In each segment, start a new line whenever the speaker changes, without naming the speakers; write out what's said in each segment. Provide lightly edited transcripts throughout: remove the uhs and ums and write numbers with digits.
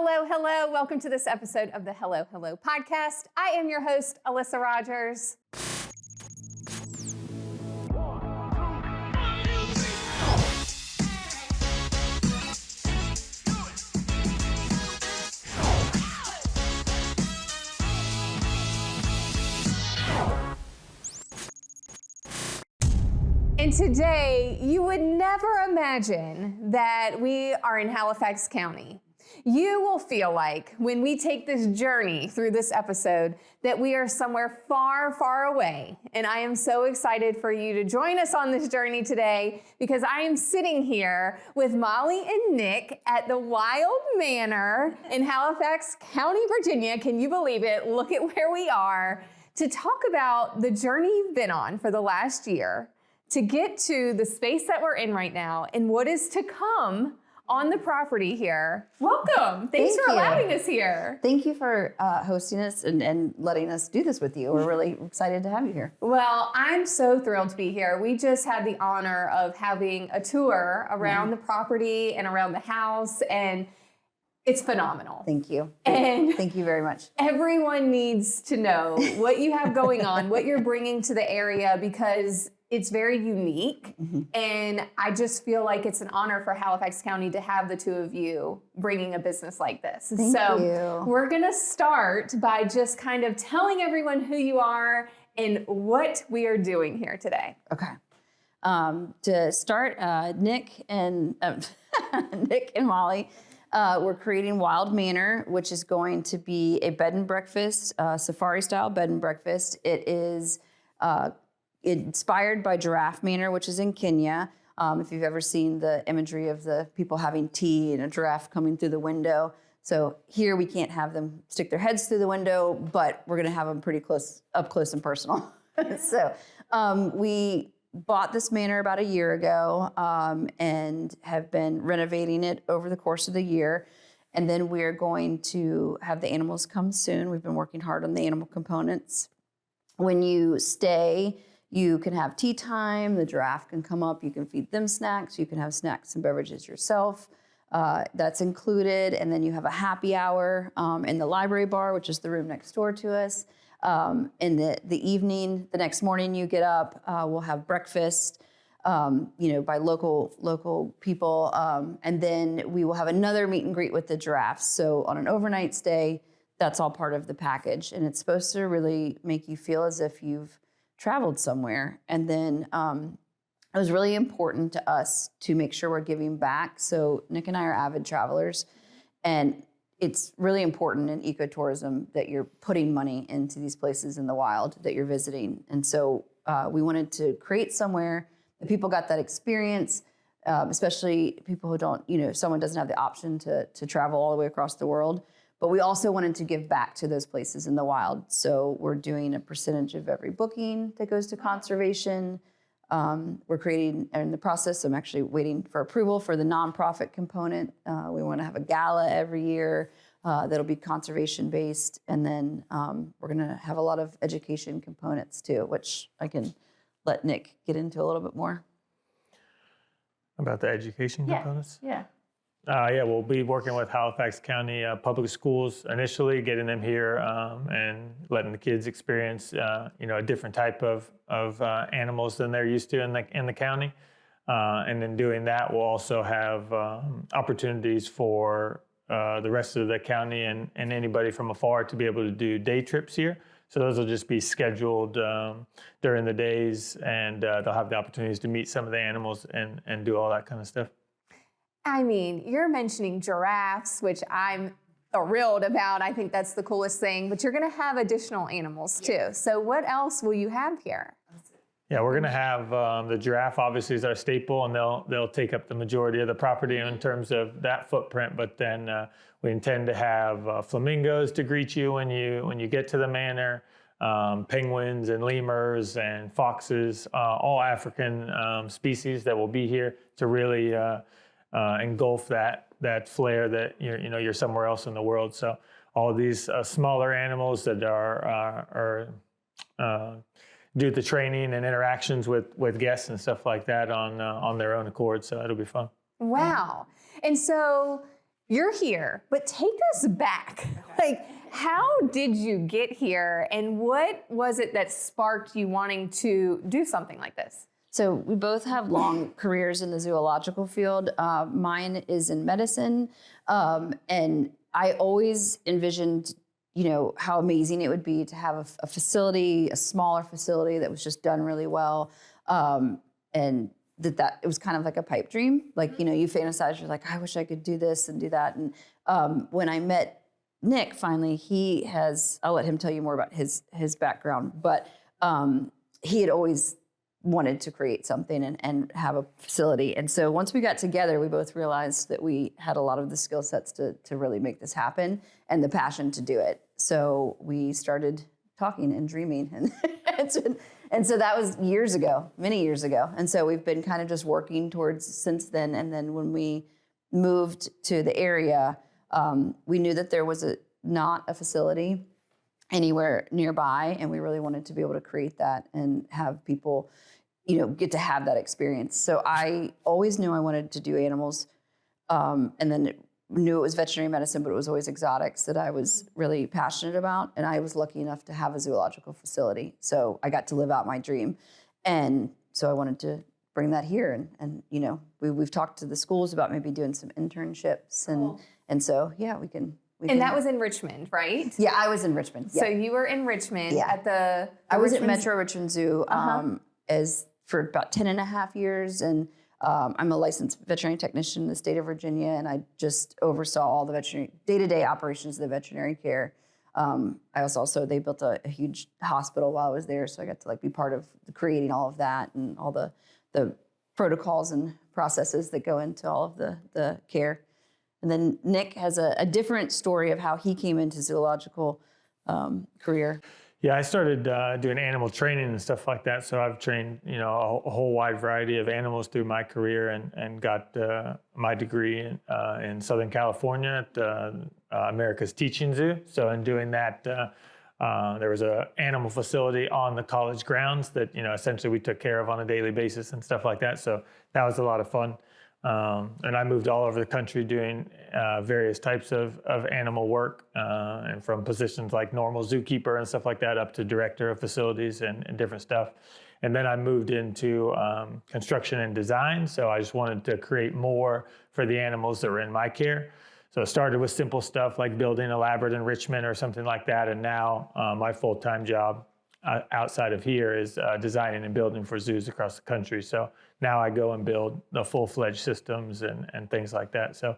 Hello, hello. Welcome to this episode of the Hello, Hello podcast. I am your host, Alyssa Rogers. And today, you would never imagine that we are in Halifax County. You will feel like when we take this journey through this episode that we are somewhere far, far away. And I am so excited for you to join us on this journey today because I am sitting here with Molly and Nick at the Wild Manor in Halifax County, Virginia. Can you believe it? Look at where we are to talk about the journey you've been on for the last year to get to the space that we're in right now and what is to come on the property here. Welcome. Thanks for allowing us here.
Thank you for hosting us and letting us do this with you. We're really excited to have you here.
Well, I'm so thrilled to be here. We just had the honor of having a tour around the property and around the house, and it's phenomenal.
Thank you.
And
thank you very much.
Everyone needs to know what you have going on, what you're bringing to the area, because it's very unique, and I just feel like it's an honor for Halifax County to have the two of you bringing a business like this.
Thank you.
We're gonna start by just kind of telling everyone who you are and what we are doing here today.
Okay. To start, Nick and Molly, we're creating Wild Manor, which is going to be a bed and breakfast, safari-style bed and breakfast. It is inspired by Giraffe Manor, which is in Kenya. If you've ever seen the imagery of the people having tea and a giraffe coming through the window. So here we can't have them stick their heads through the window, but we're gonna have them pretty close, up close and personal. So we bought this manor about a year ago and have been renovating it over the course of the year. And then we're going to have the animals come soon. We've been working hard on the animal components. When you stay, you can have tea time, the giraffe can come up, you can feed them snacks, you can have snacks and beverages yourself. That's included. And then you have a happy hour in the library bar, which is the room next door to us. In the evening, the next morning you get up, we'll have breakfast, by local people. And then we will have another meet and greet with the giraffes. So on an overnight stay, that's all part of the package. And it's supposed to really make you feel as if you've traveled somewhere. And then it was really important to us to make sure we're giving back. So Nick and I are avid travelers, and it's really important in ecotourism that you're putting money into these places in the wild that you're visiting. And so we wanted to create somewhere that people got that experience, especially people who don't, someone doesn't have the option to travel all the way across the world. But we also wanted to give back to those places in the wild. So we're doing a percentage of every booking that goes to conservation. We're creating, in the process, I'm actually waiting for approval for the nonprofit component. We want to have a gala every year that'll be conservation-based. And then we're going to have a lot of education components too, which I can let Nick get into a little bit more.
About the education components?
Yeah.
We'll be working with Halifax County Public Schools initially, getting them here and letting the kids experience, a different type of animals than they're used to in the county. And then doing that, we'll also have opportunities for the rest of the county and anybody from afar to be able to do day trips here. So those will just be scheduled during the days, and they'll have the opportunities to meet some of the animals and do all that kind of stuff.
I mean, you're mentioning giraffes, which I'm thrilled about. I think that's the coolest thing, but you're gonna have additional animals too. So what else will you have here?
Yeah, we're gonna have the giraffe obviously is our staple, and they'll take up the majority of the property in terms of that footprint. But then we intend to have flamingos to greet you when you get to the manor, penguins and lemurs and foxes, all African species that will be here to really engulf that flair that you're somewhere else in the world. So all of these smaller animals that are do the training and interactions with guests and stuff like that on their own accord. So it'll be fun.
Wow. And so You're here, but take us back. Like, how did you get here, and what was it that sparked you wanting to do something like this?
So we both have long careers in the zoological field. Mine is in medicine, and I always envisioned, how amazing it would be to have a facility, a smaller facility that was just done really well, and that it was kind of like a pipe dream. Like, you fantasize, you're like, I wish I could do this and do that. And when I met Nick, finally, I'll let him tell you more about his background, but he had always wanted to create something and have a facility. And so once we got together, we both realized that we had a lot of the skill sets to really make this happen and the passion to do it. So we started talking and dreaming, and so that was years ago, many years ago. And so we've been kind of just working towards since then. And then when we moved to the area, we knew that there was not a facility anywhere nearby, and we really wanted to be able to create that and have people, get to have that experience. So I always knew I wanted to do animals, and then knew it was veterinary medicine, but it was always exotics that I was really passionate about. And I was lucky enough to have a zoological facility. So I got to live out my dream. And so I wanted to bring that here. And we've talked to the schools about maybe doing some internships. And so, yeah, we can.
And that was in Richmond, right?
Yeah, I was in Richmond. Yeah.
So you were in Richmond at the
I was at Metro Richmond Zoo for about 10 and a half years. And I'm a licensed veterinary technician in the state of Virginia, and I just oversaw all the veterinary day-to-day operations of the veterinary care. They built a huge hospital while I was there, so I got to be part of creating all of that and all the protocols and processes that go into all of the care. And then Nick has a different story of how he came into zoological career.
Yeah, I started doing animal training and stuff like that. So I've trained, a whole wide variety of animals through my career, and got my degree in Southern California at America's Teaching Zoo. So in doing that, there was an animal facility on the college grounds that, essentially we took care of on a daily basis and stuff like that. So that was a lot of fun. And I moved all over the country doing various types of animal work, and from positions like normal zookeeper and stuff like that up to director of facilities and different stuff. And then I moved into construction and design. So I just wanted to create more for the animals that were in my care. So it started with simple stuff like building elaborate enrichment or something like that. And now my full-time job outside of here is designing and building for zoos across the country. So now I go and build the full-fledged systems and things like that. So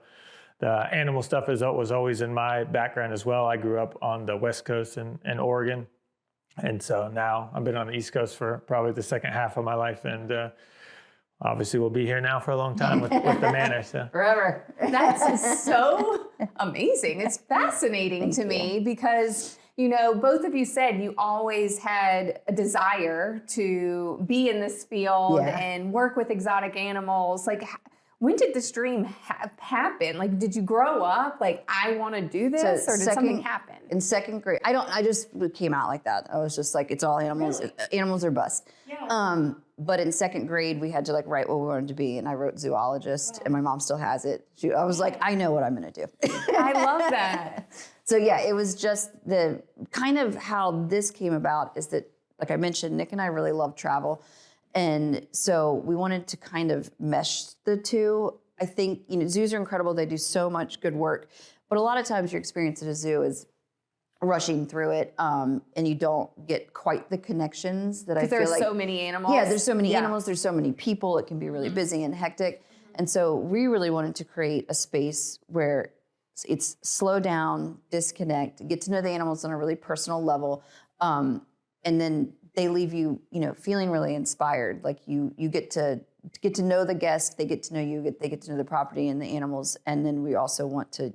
the animal stuff was always in my background as well. I grew up on the West Coast in Oregon. And so now I've been on the East Coast for probably the second half of my life. And obviously we'll be here now for a long time with the manor. So.
Forever.
That's so amazing. It's fascinating to me because both of you said you always had a desire to be in this field and work with exotic animals. Like, when did this dream happen? Like, did you grow up like, I want to do this, or did something happen?
In second grade, I just came out like that. I was just like, it's all animals. Really? Animals are bust. Yeah. But in second grade, we had to write what we wanted to be, and I wrote zoologist, and my mom still has it. I was like, I know what I'm going to do.
I love that.
So yeah, it was just the kind of how this came about is that, like I mentioned, Nick and I really love travel. And so we wanted to kind of mesh the two. I think, zoos are incredible. They do so much good work. But a lot of times your experience at a zoo is rushing through it, and you don't get quite the connections that I feel like.
Because there's so many animals.
Yeah, there's so many animals. There's so many people. It can be really busy and hectic. And so we really wanted to create a space where it's slow down, disconnect, get to know the animals on a really personal level, and then they leave you, feeling really inspired. Like you get to know the guest, they get to know you, they get to know the property and the animals, and then we also want to,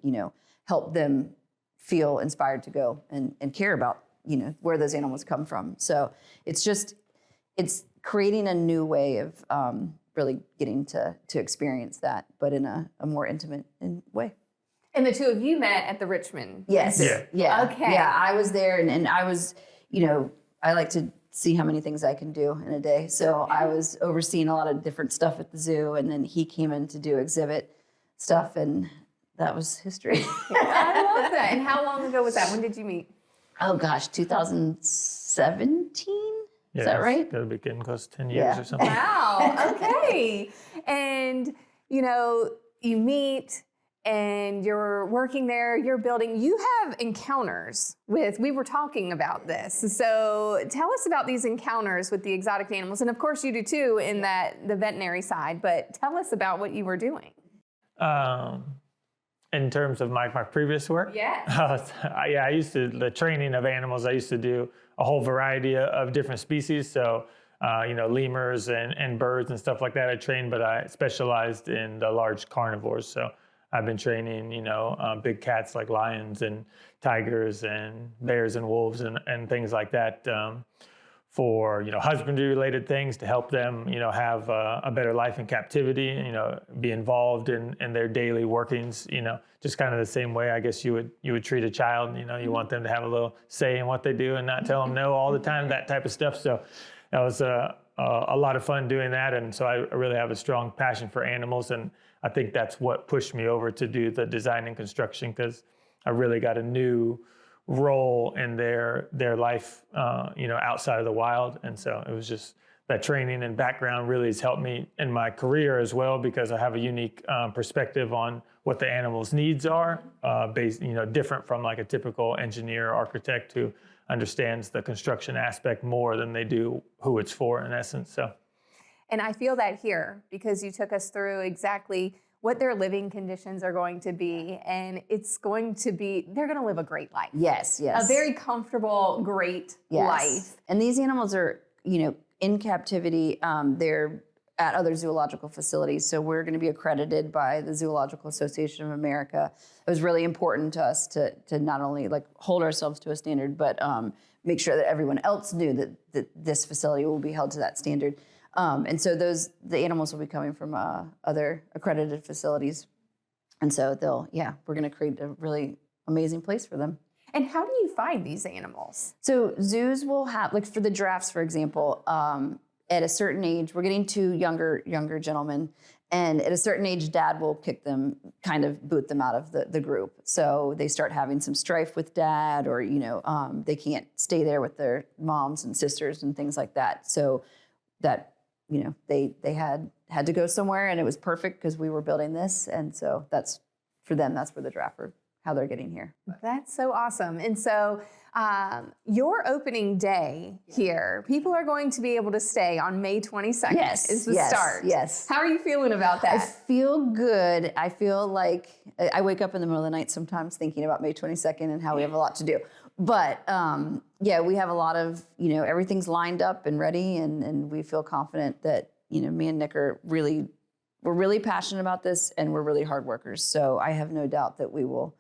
help them feel inspired to go and care about, where those animals come from. So it's creating a new way of really getting to experience that, but in a more intimate way.
And the two of you met at the Richmond.
Yes. Yeah.
Okay.
Yeah, I was there, and I was, I like to see how many things I can do in a day. So I was overseeing a lot of different stuff at the zoo, and then he came in to do exhibit stuff, and that was history.
I love that. And how long ago was that? When did you meet?
Oh gosh, 2017? Is that right?
That'll be getting close to 10 years or something.
Wow. Okay. And, you know, you meet and you're working there, you're building, you have encounters with, we were talking about this. So tell us about these encounters with the exotic animals. And of course you do too in the veterinary side, but tell us about what you were doing.
In terms of my previous work?
Yeah.
I used to, the training of animals, I used to do a whole variety of different species. So, lemurs and birds and stuff like that I trained, but I specialized in the large carnivores. So I've been training, big cats like lions and tigers and bears and wolves and things like that for, husbandry related things to help them, have a better life in captivity, be involved in their daily workings, just kind of the same way I guess you would treat a child, you want them to have a little say in what they do and not tell them no all the time, that type of stuff. So that was a lot of fun doing that. And so I really have a strong passion for animals. And I think that's what pushed me over to do the design and construction, because I really got a new role in their life, outside of the wild. And so it was just that training and background really has helped me in my career as well, because I have a unique perspective on what the animal's needs are, based, different from like a typical engineer or architect who understands the construction aspect more than they do who it's for in essence. So.
And I feel that here because you took us through exactly what their living conditions are going to be. And it's going to be, they're going to live a great life.
Yes, yes.
A very comfortable, great life.
And these animals are, in captivity. They're at other zoological facilities. So we're going to be accredited by the Zoological Association of America. It was really important to us to not only like hold ourselves to a standard, but make sure that everyone else knew that this facility will be held to that standard. And so the animals will be coming from other accredited facilities. And so we're going to create a really amazing place for them.
And how do you find these animals?
So zoos will have, like for the giraffes, for example, at a certain age, we're getting two younger gentlemen, and at a certain age, dad will kick them, kind of boot them out of the group. So they start having some strife with dad, or, they can't stay there with their moms and sisters and things like that. So that, they had to go somewhere, and it was perfect because we were building this. And so that's, for them, that's where the giraffe are, how they're getting here.
That's so awesome. And so your opening day here, people are going to be able to stay on May 22nd.
Yes,
is the start.
Yes.
How are you feeling about that?
I feel good. I feel like I wake up in the middle of the night sometimes thinking about May 22nd and how we have a lot to do. But we have a lot of, everything's lined up and ready, and we feel confident that, me and Nick we're really passionate about this, and we're really hard workers. So I have no doubt that we'll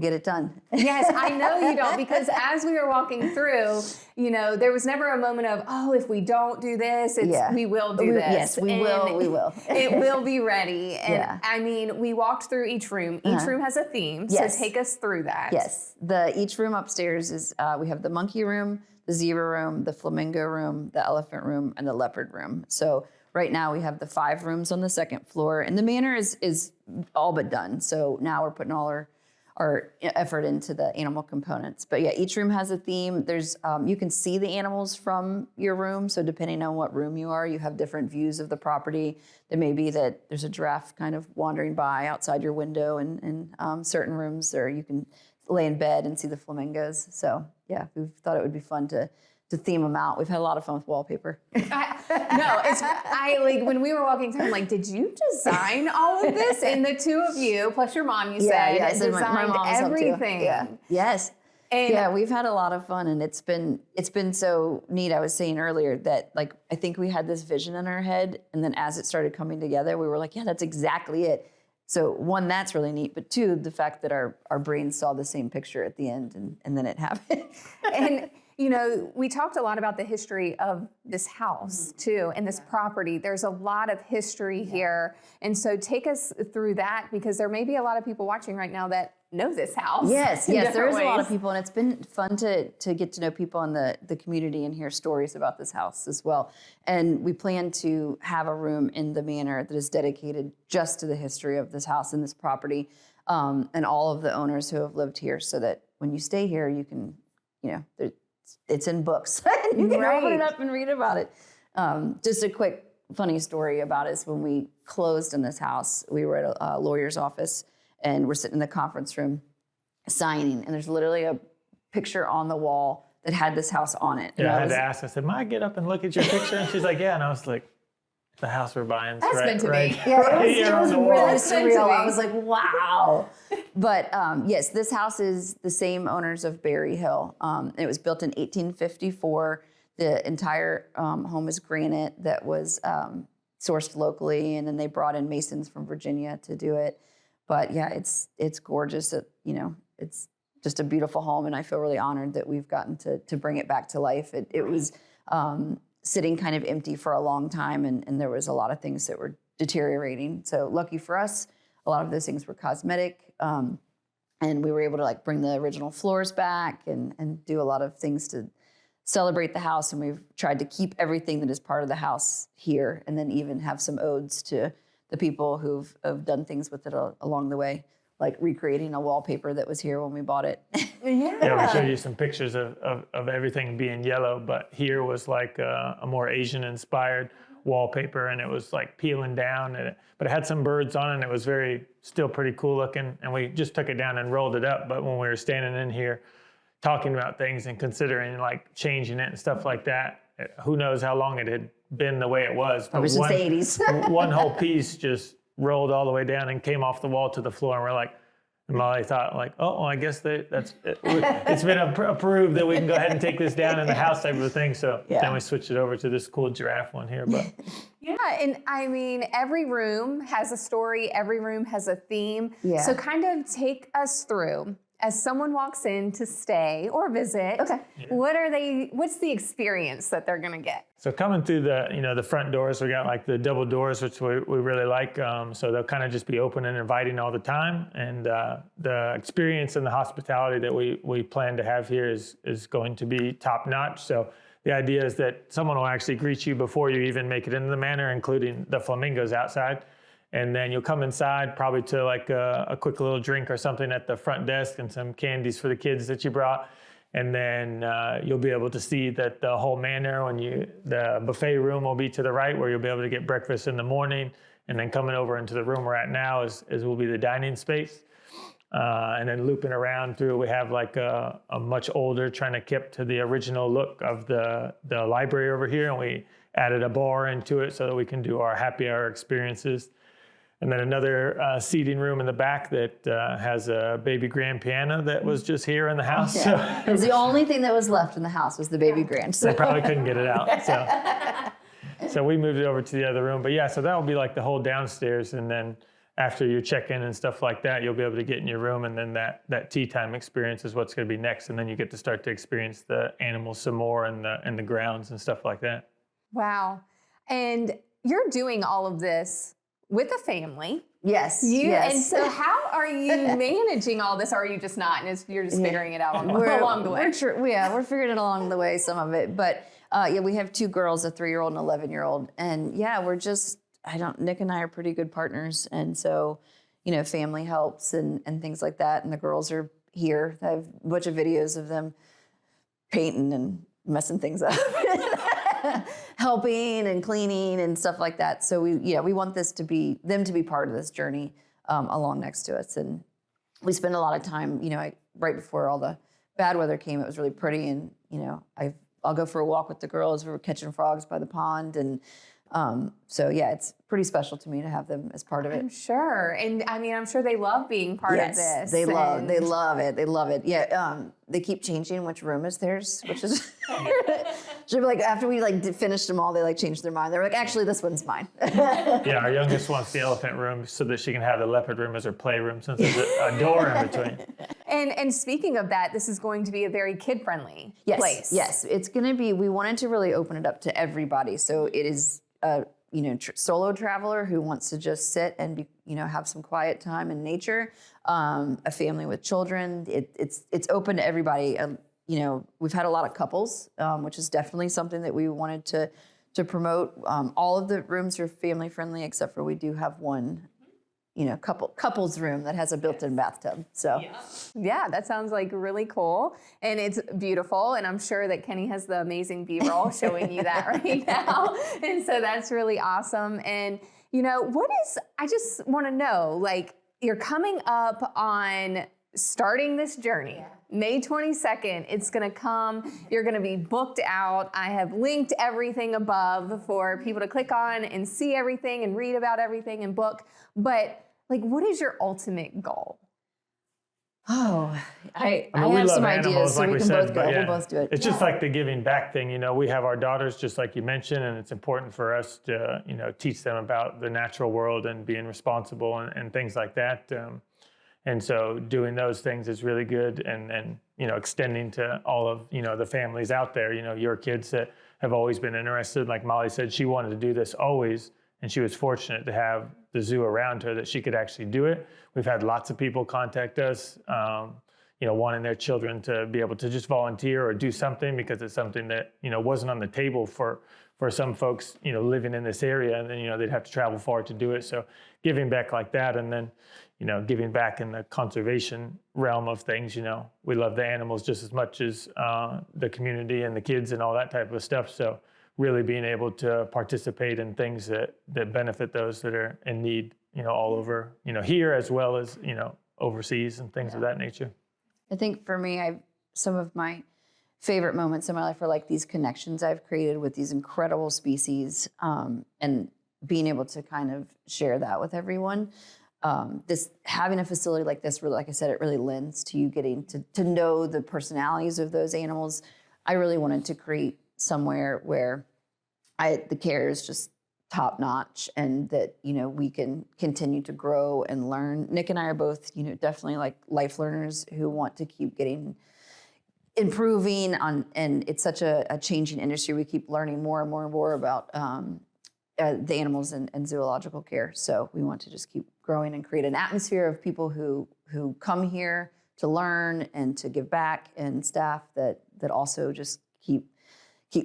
get it done.
Yes, I know you don't, because as we were walking through, there was never a moment of, if we don't do this, we will do this.
Yes, we will.
It will be ready. And I mean, we walked through each room. Each room has a theme,
Yes.
so take us through that.
Yes, each room upstairs is, we have the monkey room, the zebra room, the flamingo room, the elephant room, and the leopard room. So right now we have the 5 rooms on the second floor, and the manor is all but done. So now we're putting all our effort into the animal components. But each room has a theme. There's you can see the animals from your room. So depending on what room you are, you have different views of the property. There may be that there's a giraffe kind of wandering by outside your window, and certain rooms, or you can lay in bed and see the flamingos. So we thought it would be fun to theme them out. We've had a lot of fun with wallpaper.
When we were walking through, I'm like, did you design all of this? And the two of you, plus your mom, you said,
my
designed
mom was
everything.
Yeah. Yes. And we've had a lot of fun, and it's been so neat. I was saying earlier that I think we had this vision in our head, and then as it started coming together, we were like, that's exactly it. So 1, that's really neat, but 2, the fact that our brains saw the same picture at the end, and then it happened.
And we talked a lot about the history of this house too, and this property. There's a lot of history here. And so take us through that, because there may be a lot of people watching right now that know this house.
Yes, there is a lot of people, and it's been fun to get to know people in the community and hear stories about this house as well. And we plan to have a room in the manor that is dedicated just to the history of this house and this property. and all of the owners who have lived here, so that when you stay here, you can, it's in books. You can open it up and read about it. Just a quick funny story about it is when we closed in this house, we were at a lawyer's office, and we're sitting in the conference room signing, and there's literally a picture on the wall that had this house on it.
Yeah, I had to ask. I said, "Ma, get up and look at your picture." And she's like, "Yeah." And I was like, "The house we're buying."
That's meant to be.
Yeah, it was really
That's meant to
surreal.
be.
I was like, wow. But yes, this house is the same owners of Berry Hill. It was built in 1854. The entire home is granite that was sourced locally, and then they brought in masons from Virginia to do it. But yeah, it's gorgeous. It's just a beautiful home, and I feel really honored that we've gotten to bring it back to life. It was sitting kind of empty for a long time, and there was a lot of things that were deteriorating. So lucky for us, a lot of those things were cosmetic, and we were able to bring the original floors back and do a lot of things to celebrate the house. And we've tried to keep everything that is part of the house here, and then even have some odes to the people who've done things with it along the way, like recreating a wallpaper that was here when we bought it.
Yeah, we showed you some pictures of everything being yellow, but here was like a more Asian-inspired wallpaper, and it was like peeling down, but it had some birds on it, and it was still pretty cool looking, and we just took it down and rolled it up. But when we were standing in here talking about things and considering like changing it and stuff like that, who knows how long it had been the way it was. But
It was just the 80s.
one whole piece just rolled all the way down and came off the wall to the floor, and we're like, and Molly thought like, oh, I guess it's been approved that we can go ahead and take this down in the house type of thing. So then we switched it over to this cool giraffe one here. But
yeah, and I mean, every room has a story, every room has a theme.
Yeah.
So kind of take us through, as someone walks in to stay or visit, what's the experience that they're gonna get?
So coming through the front doors, we got like the double doors, which we really like. So they'll kind of just be open and inviting all the time. And the experience and the hospitality that we plan to have here is going to be top notch. So the idea is that someone will actually greet you before you even make it into the manor, including the flamingos outside. And then you'll come inside probably to like a quick little drink or something at the front desk and some candies for the kids that you brought. And then you'll be able to see that the whole manor, the buffet room will be to the right, where you'll be able to get breakfast in the morning. And then coming over into the room we're at now is will be the dining space. And then looping around through, we have like a much older, trying to keep to the original look of the library over here. And we added a bar into it so that we can do our happy hour experiences. And then another seating room in the back that has a baby grand piano that was just here in the house.
Yeah. It was the only thing that was left in the house was the baby grand.
They probably couldn't get it out. So we moved it over to the other room. But yeah, so that will be like the whole downstairs. And then after you check in and stuff like that, you'll be able to get in your room. And then that tea time experience is what's going to be next. And then you get to start to experience the animals some more and the grounds and stuff like that.
Wow. And you're doing all of this with a family.
Yes.
And so how are you managing all this? Or are you just not, and you're just figuring it out along the way?
We're figuring it along the way, some of it. But we have 2 girls, a 3-year-old and 11-year-old. And we're just, Nick and I are pretty good partners. And so, family helps and things like that. And the girls are here. I have a bunch of videos of them painting and messing things up. Helping and cleaning and stuff like that. So we want them to be part of this journey along next to us. And we spend a lot of time, right before all the bad weather came, it was really pretty. And, I'll go for a walk with the girls. We were catching frogs by the pond. And it's pretty special to me to have them as part of it.
I'm sure. And I mean, I'm sure they love being part of this.
They love it. They love it. Yeah. They keep changing which room is theirs, which is should be like after we finished them all, they changed their mind. They're like, actually, this one's mine.
Yeah, our youngest wants the elephant room so that she can have the leopard room as her playroom, since there's a door in between.
And speaking of that, this is going to be a very kid-friendly place.
Yes, it's going to be. We wanted to really open it up to everybody, so it is a solo traveler who wants to just sit and be, have some quiet time in nature. A family with children. It's open to everybody. We've had a lot of couples, which is definitely something that we wanted to promote. All of the rooms are family friendly, except for we do have one, couples room that has a built-in bathtub. So
Yeah, that sounds like really cool. And it's beautiful. And I'm sure that Kenny has the amazing B-roll showing you that right now. And so that's really awesome. And, I just want to know, like, you're coming up on starting this journey. May 22nd, it's going to come. You're going to be booked out. I have linked everything above for people to click on and see everything and read about everything and book. But like, what is your ultimate goal?
I
we
have some
love
ideas,
animals,
so
like
we
we
can
said,
both go.
but yeah,
We'll both do it.
It's just like the giving back thing. We have our daughters, just like you mentioned, and it's important for us to, teach them about the natural world and being responsible and things like that. And so doing those things is really good, and extending to all of the families out there. Your kids that have always been interested. Like Molly said, she wanted to do this always, and she was fortunate to have the zoo around her that she could actually do it. We've had lots of people contact us, wanting their children to be able to just volunteer or do something, because it's something that wasn't on the table for some folks living in this area, and then they'd have to travel far to do it. So giving back like that, and then giving back in the conservation realm of things. We love the animals just as much as the community and the kids and all that type of stuff. So really being able to participate in things that benefit those that are in need, all over, here as well as, overseas and things of that nature.
I think for me, some of my favorite moments in my life are like these connections I've created with these incredible species, and being able to kind of share that with everyone. This having a facility like this, really, like I said, it really lends to you getting to know the personalities of those animals. I really wanted to create somewhere where the care is just top notch, and that we can continue to grow and learn. Nick and I are both definitely like life learners who want to keep improving on, and it's such a changing industry. We keep learning more and more and more about the animals and zoological care. So we want to just keep growing and create an atmosphere of people who come here to learn and to give back, and staff that also just keep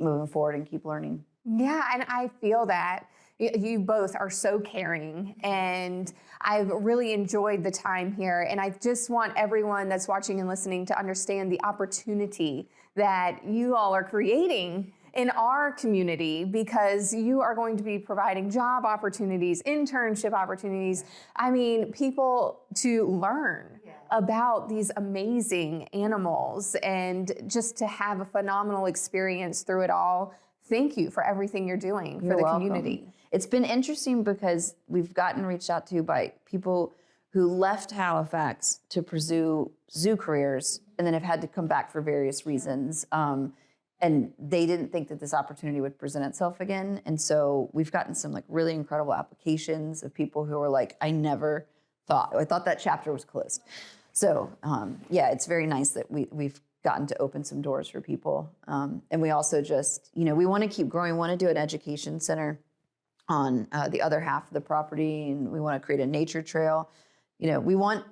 moving forward and keep learning.
Yeah, and I feel that. You both are so caring, and I've really enjoyed the time here. And I just want everyone that's watching and listening to understand the opportunity that you all are creating in our community, because you are going to be providing job opportunities, internship opportunities. I mean, people to learn about these amazing animals, and just to have a phenomenal experience through it all. Thank you for everything you're doing for the community.
It's been interesting because we've gotten reached out to by people who left Halifax to pursue zoo careers and then have had to come back for various reasons. And they didn't think that this opportunity would present itself again. And so we've gotten some like really incredible applications of people who were like, I thought that chapter was closed. So it's very nice that we've gotten to open some doors for people. And we also just, we want to keep growing. We want to do an education center on the other half of the property, and we want to create a nature trail. We want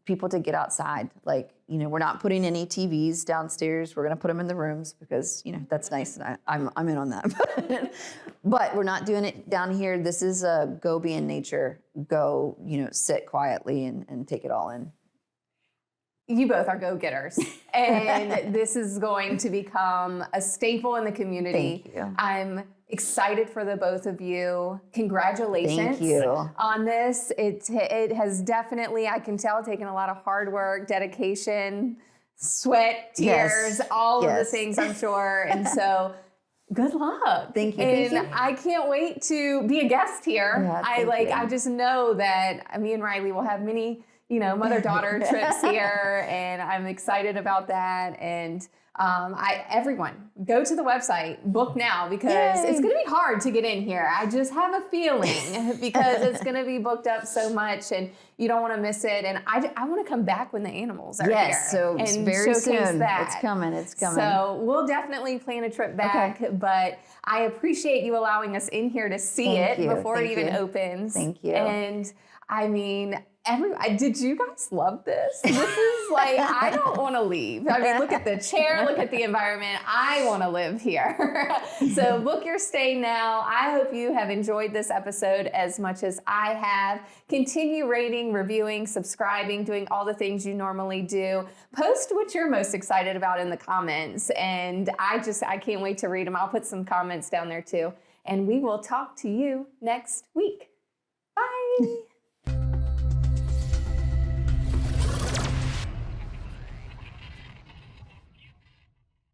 people to get outside. Like, we're not putting any TVs downstairs. We're going to put them in the rooms because, that's nice. And I'm in on that. But we're not doing it down here. This is a go be in nature, go, sit quietly and take it all in.
You both are go-getters, and this is going to become a staple in the community.
Thank you.
I'm excited for the both of you. Congratulations
Thank you.
on this. It has definitely, I can tell, taken a lot of hard work, dedication, sweat, tears, all of the things, I'm sure. And so good luck.
Thank you.
And I can't wait to be a guest here.
Yeah,
I just know that me and Riley will have many mother-daughter trips here, and I'm excited about that. And everyone, go to the website, book now, because it's going to be hard to get in here. I just have a feeling because it's going to be booked up so much, and you don't want to miss it. And I want to come back when the animals are here.
So
and
very
showcase
soon.
that.
It's coming.
So we'll definitely plan a trip back, but I appreciate you allowing us in here to see it before it even opens.
Thank you.
And I mean, Did you guys love this? This is like, I don't want to leave. I mean, look at the chair, look at the environment. I want to live here. So book your stay now. I hope you have enjoyed this episode as much as I have. Continue rating, reviewing, subscribing, doing all the things you normally do. Post what you're most excited about in the comments. And I can't wait to read them. I'll put some comments down there too. And we will talk to you next week. Bye.